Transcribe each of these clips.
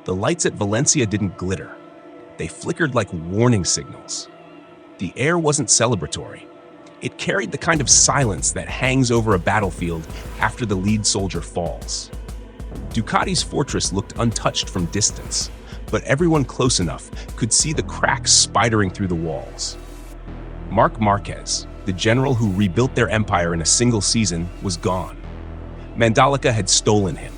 The lights at Valencia didn't glitter. They flickered like warning signals. The air wasn't celebratory. It carried the kind of silence that hangs over a battlefield after the lead soldier falls. Ducati's fortress looked untouched from distance, but everyone close enough could see the cracks spidering through the walls. Marc Marquez, the general who rebuilt their empire in a single season, was gone. Mandalika had stolen him.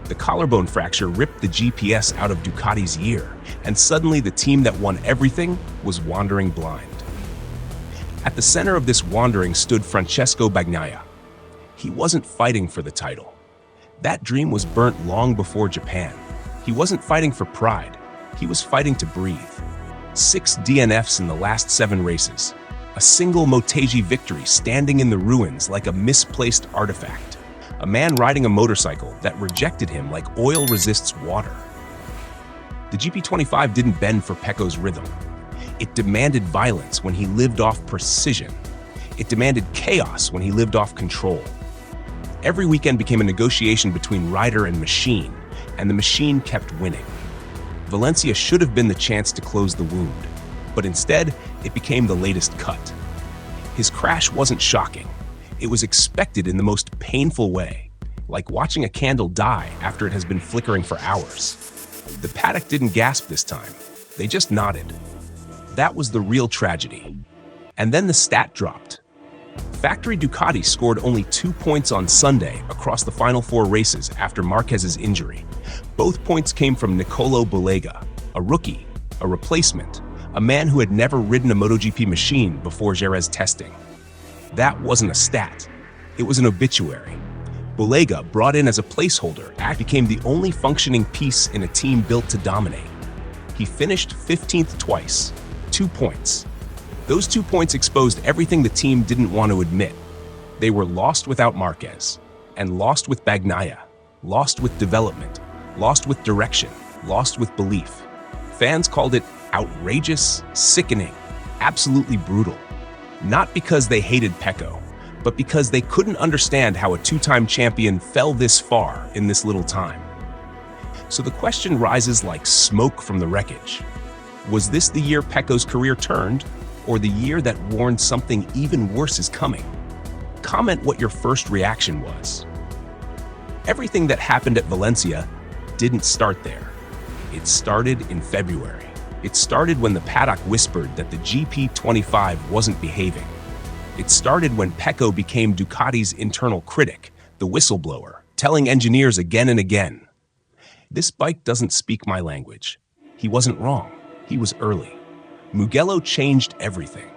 The collarbone fracture ripped the GPS out of Ducati's year, and suddenly the team that won everything was wandering blind. At the center of this wandering stood Pecco Bagnaia. He wasn't fighting for the title. That dream was burnt long before Japan. He wasn't fighting for pride. He was fighting to breathe. 6 DNFs in the last 7 races. A single Motegi victory standing in the ruins like a misplaced artifact. A man riding a motorcycle that rejected him like oil resists water. The GP25 didn't bend for Pecco's rhythm. It demanded violence when he lived off precision. It demanded chaos when he lived off control. Every weekend became a negotiation between rider and machine, and the machine kept winning. Valencia should have been the chance to close the wound, but instead, it became the latest cut. His crash wasn't shocking. It was expected in the most painful way, like watching a candle die after it has been flickering for hours. The paddock didn't gasp this time. They just nodded. That was the real tragedy. And then the stat dropped. Factory Ducati scored only 2 points on Sunday across the final 4 races after Marquez's injury. Both points came from Nicolo Bollega, a rookie, a replacement, a man who had never ridden a MotoGP machine before Jerez testing. That wasn't a stat. It was an obituary. Bollega, brought in as a placeholder, became the only functioning piece in a team built to dominate. He finished 15th twice, 2 points. Those 2 points exposed everything the team didn't want to admit. They were lost without Marquez, and lost with Bagnaia, lost with development, lost with direction, lost with belief. Fans called it outrageous, sickening, absolutely brutal. Not because they hated Pecco, but because they couldn't understand how a 2-time champion fell this far in this little time. So the question rises like smoke from the wreckage. Was this the year Pecco's career turned, or the year that warned something even worse is coming? Comment what your first reaction was. Everything that happened at Valencia didn't start there. It started in February. It started when the paddock whispered that the GP25 wasn't behaving. It started when Pecco became Ducati's internal critic, the whistleblower, telling engineers again and again, "This bike doesn't speak my language." He wasn't wrong. He was early. Mugello changed everything.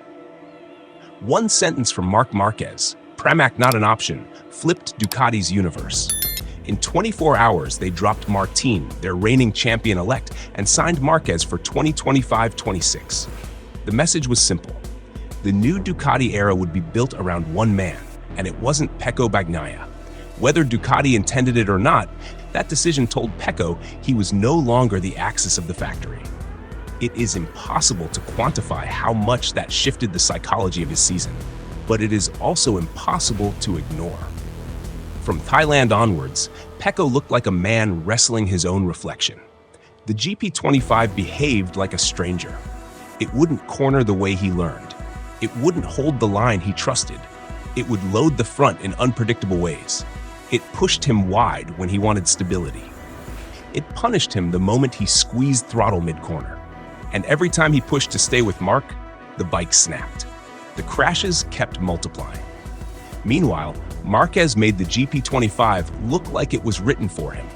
One sentence from Marc Marquez, "Pramac not an option," flipped Ducati's universe. In 24 hours, they dropped Martin, their reigning champion-elect, and signed Marquez for 2025-26. The message was simple. The new Ducati era would be built around one man, and it wasn't Pecco Bagnaia. Whether Ducati intended it or not, that decision told Pecco he was no longer the axis of the factory. It is impossible to quantify how much that shifted the psychology of his season, but it is also impossible to ignore. From Thailand onwards, Pecco looked like a man wrestling his own reflection. The GP25 behaved like a stranger. It wouldn't corner the way he learned. It wouldn't hold the line he trusted. It would load the front in unpredictable ways. It pushed him wide when he wanted stability. It punished him the moment he squeezed throttle mid-corner. And every time he pushed to stay with Marc, the bike snapped. The crashes kept multiplying. Meanwhile, Marquez made the GP25 look like it was written for him.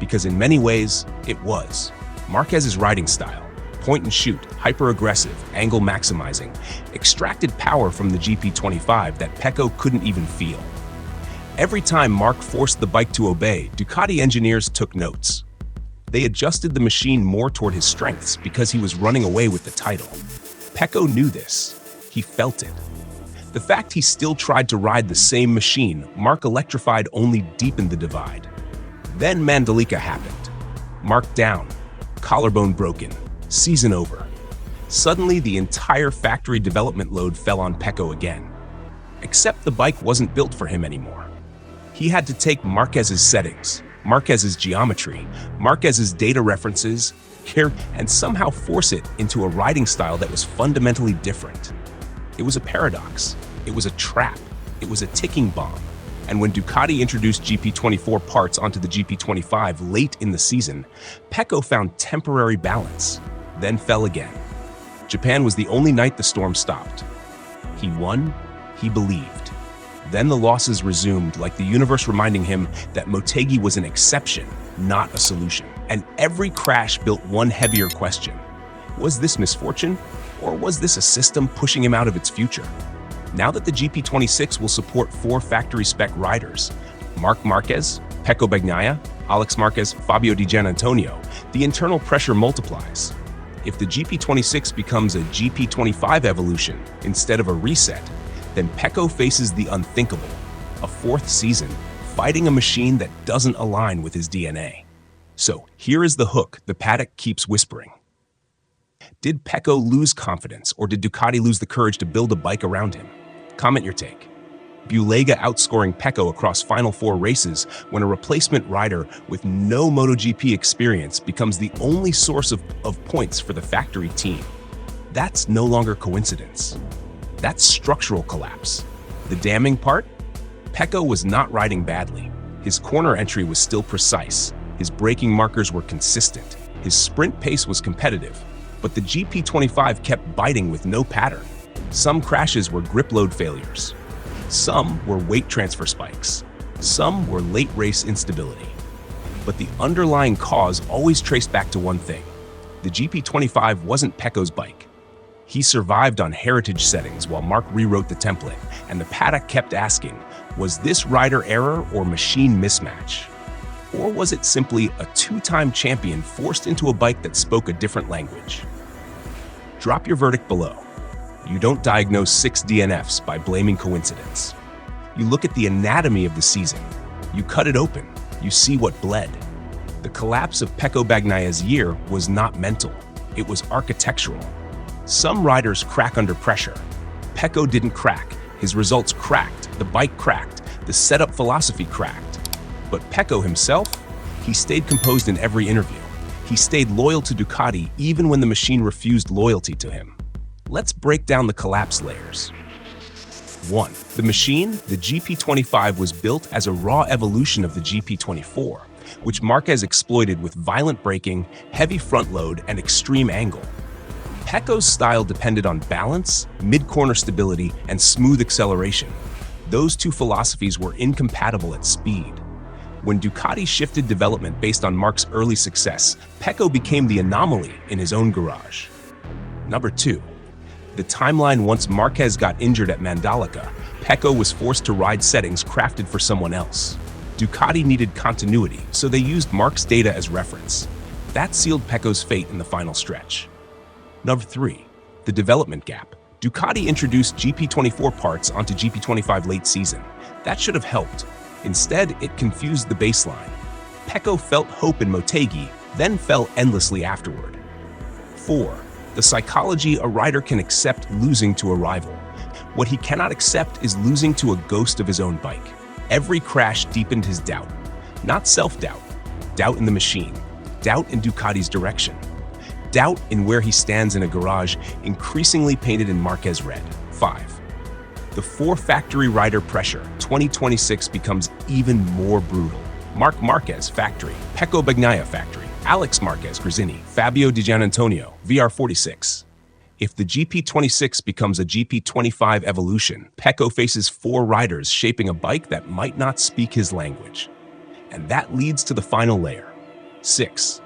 Because in many ways, it was. Marquez's riding style, point and shoot, hyper-aggressive, angle maximizing, extracted power from the GP25 that Pecco couldn't even feel. Every time Marc forced the bike to obey, Ducati engineers took notes. They adjusted the machine more toward his strengths because he was running away with the title. Pecco knew this. He felt it. The fact he still tried to ride the same machine, Marc electrified, only deepened the divide. Then Mandalika happened. Marc down, collarbone broken, season over. Suddenly, the entire factory development load fell on Pecco again. Except the bike wasn't built for him anymore. He had to take Marquez's settings, Marquez's geometry, Marquez's data references, and somehow force it into a riding style that was fundamentally different. It was a paradox. It was a trap. It was a ticking bomb. And when Ducati introduced GP24 parts onto the GP25 late in the season, Pecco found temporary balance, then fell again. Japan was the only night the storm stopped. He won, he believed. Then the losses resumed, like the universe reminding him that Motegi was an exception, not a solution. And every crash built one heavier question. Was this misfortune, or was this a system pushing him out of its future? Now that the GP26 will support 4 factory-spec riders, Marc Marquez, Pecco Bagnaia, Alex Marquez, Fabio Di Giannantonio, the internal pressure multiplies. If the GP26 becomes a GP25 evolution instead of a reset, then Pecco faces the unthinkable, a 4th season fighting a machine that doesn't align with his DNA. So here is the hook the paddock keeps whispering. Did Pecco lose confidence, or did Ducati lose the courage to build a bike around him? Comment your take. Bulega outscoring Pecco across Final 4 races when a replacement rider with no MotoGP experience becomes the only source of points for the factory team. That's no longer coincidence. That's structural collapse. The damning part? Pecco was not riding badly. His corner entry was still precise. His braking markers were consistent. His sprint pace was competitive. But the GP25 kept biting with no pattern. Some crashes were grip load failures. Some were weight transfer spikes. Some were late race instability. But the underlying cause always traced back to one thing. The GP25 wasn't Pecco's bike. He survived on heritage settings while Marc rewrote the template, and the paddock kept asking, was this rider error or machine mismatch? Or was it simply a 2-time champion forced into a bike that spoke a different language? Drop your verdict below. You don't diagnose 6 DNFs by blaming coincidence. You look at the anatomy of the season. You cut it open. You see what bled. The collapse of Pecco Bagnaia's year was not mental. It was architectural. Some riders crack under pressure. Pecco didn't crack. His results cracked. The bike cracked. The setup philosophy cracked. But Pecco himself, he stayed composed in every interview. He stayed loyal to Ducati even when the machine refused loyalty to him. Let's break down the collapse layers. 1. The machine, the GP25, was built as a raw evolution of the GP24, which Marquez exploited with violent braking, heavy front load, and extreme angle. Pecco's style depended on balance, mid-corner stability, and smooth acceleration. Those 2 philosophies were incompatible at speed. When Ducati shifted development based on Marc's early success, Pecco became the anomaly in his own garage. Number 2. The timeline. Once Marquez got injured at Mandalika, Pecco was forced to ride settings crafted for someone else. Ducati needed continuity, so they used Marc's data as reference. That sealed Pecco's fate in the final stretch. Number 3. The development gap. Ducati introduced GP24 parts onto GP25 late season. That should have helped. Instead, it confused the baseline. Pecco felt hope in Motegi, then fell endlessly afterward. 4. The psychology. A rider can accept losing to a rival. What he cannot accept is losing to a ghost of his own bike. Every crash deepened his doubt. Not self-doubt. Doubt in the machine. Doubt in Ducati's direction. Doubt in where he stands in a garage, increasingly painted in Marquez red. 5. The 4 factory rider pressure. 2026 becomes even more brutal. Marc Marquez, factory. Pecco Bagnaia, factory. Alex Marquez, Gresini. Fabio Di Giannantonio, VR46. If the GP26 becomes a GP25 evolution, Pecco faces 4 riders shaping a bike that might not speak his language. And that leads to the final layer. 6.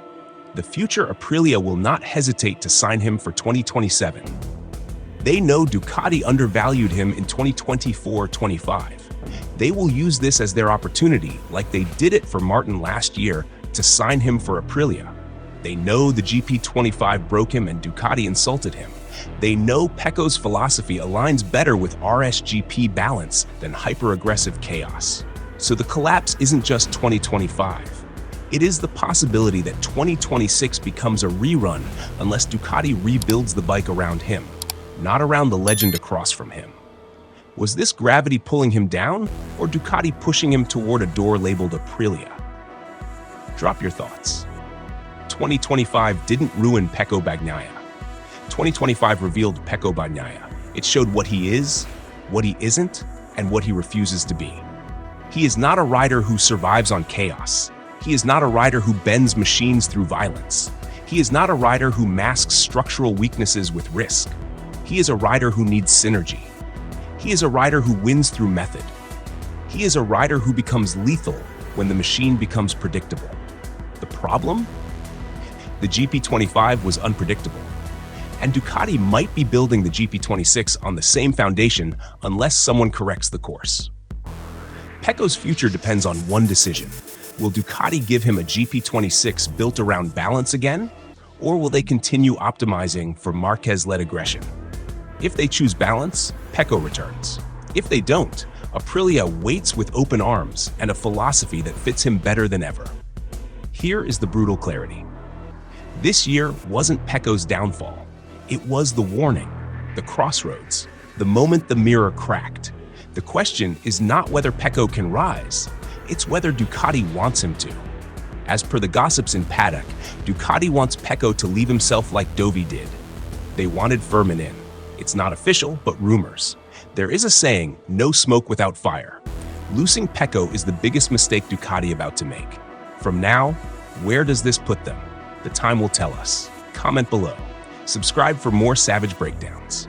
The future Aprilia will not hesitate to sign him for 2027. They know Ducati undervalued him in 2024-25. They will use this as their opportunity, like they did it for Martin last year, to sign him for Aprilia. They know the GP25 broke him and Ducati insulted him. They know Pecco's philosophy aligns better with RSGP balance than hyper-aggressive chaos. So the collapse isn't just 2025. It is the possibility that 2026 becomes a rerun unless Ducati rebuilds the bike around him, not around the legend across from him. Was this gravity pulling him down, or Ducati pushing him toward a door labeled Aprilia? Drop your thoughts. 2025 didn't ruin Pecco Bagnaia. 2025 revealed Pecco Bagnaia. It showed what he is, what he isn't, and what he refuses to be. He is not a rider who survives on chaos. He is not a rider who bends machines through violence. He is not a rider who masks structural weaknesses with risk. He is a rider who needs synergy. He is a rider who wins through method. He is a rider who becomes lethal when the machine becomes predictable. The problem? The GP25 was unpredictable. And Ducati might be building the GP26 on the same foundation unless someone corrects the course. Pecco's future depends on one decision. Will Ducati give him a GP26 built around balance again? Or will they continue optimizing for Marquez-led aggression? If they choose balance, Pecco returns. If they don't, Aprilia waits with open arms and a philosophy that fits him better than ever. Here is the brutal clarity. This year wasn't Pecco's downfall. It was the warning, the crossroads, the moment the mirror cracked. The question is not whether Pecco can rise, it's whether Ducati wants him to. As per the gossips in paddock, Ducati wants Pecco to leave himself like Dovi did. They wanted Furman in. It's not official, but rumors. There is a saying, no smoke without fire. Losing Pecco is the biggest mistake Ducati about to make. From now, where does this put them? The time will tell us. Comment below. Subscribe for more savage breakdowns.